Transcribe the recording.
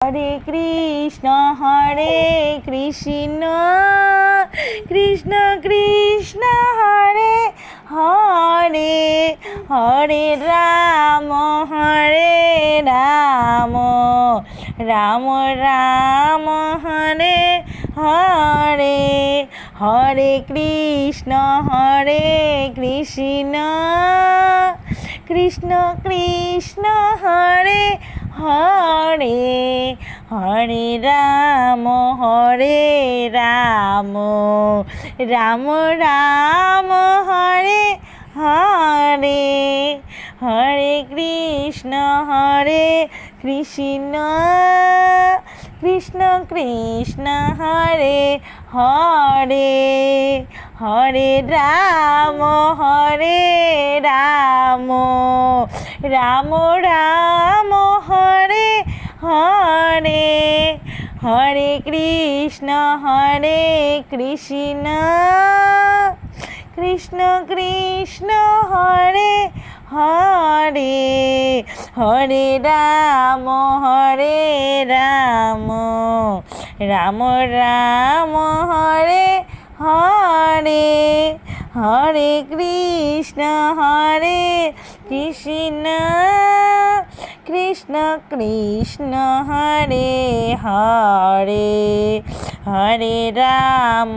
Hare Krishna Krishna Krishna Krishna Hare Hare, Hare Ram Ram Ram Hare Hare, Hare Krishna Krishna Krishna Krishna Hare Hare, Hare Ram Ram Ram Hare Hare, Hare Krishna Krishna Krishna Krishna Hare Hare, Hare Ram Ram Ram Hare Hare, Hare Krishna Krishna Krishna Krishna Hare Hare, Hare Ram Ram Ram Hare Hare, Hare Krishna Krishna Krishna Krishna Hare Hare, Hare Ram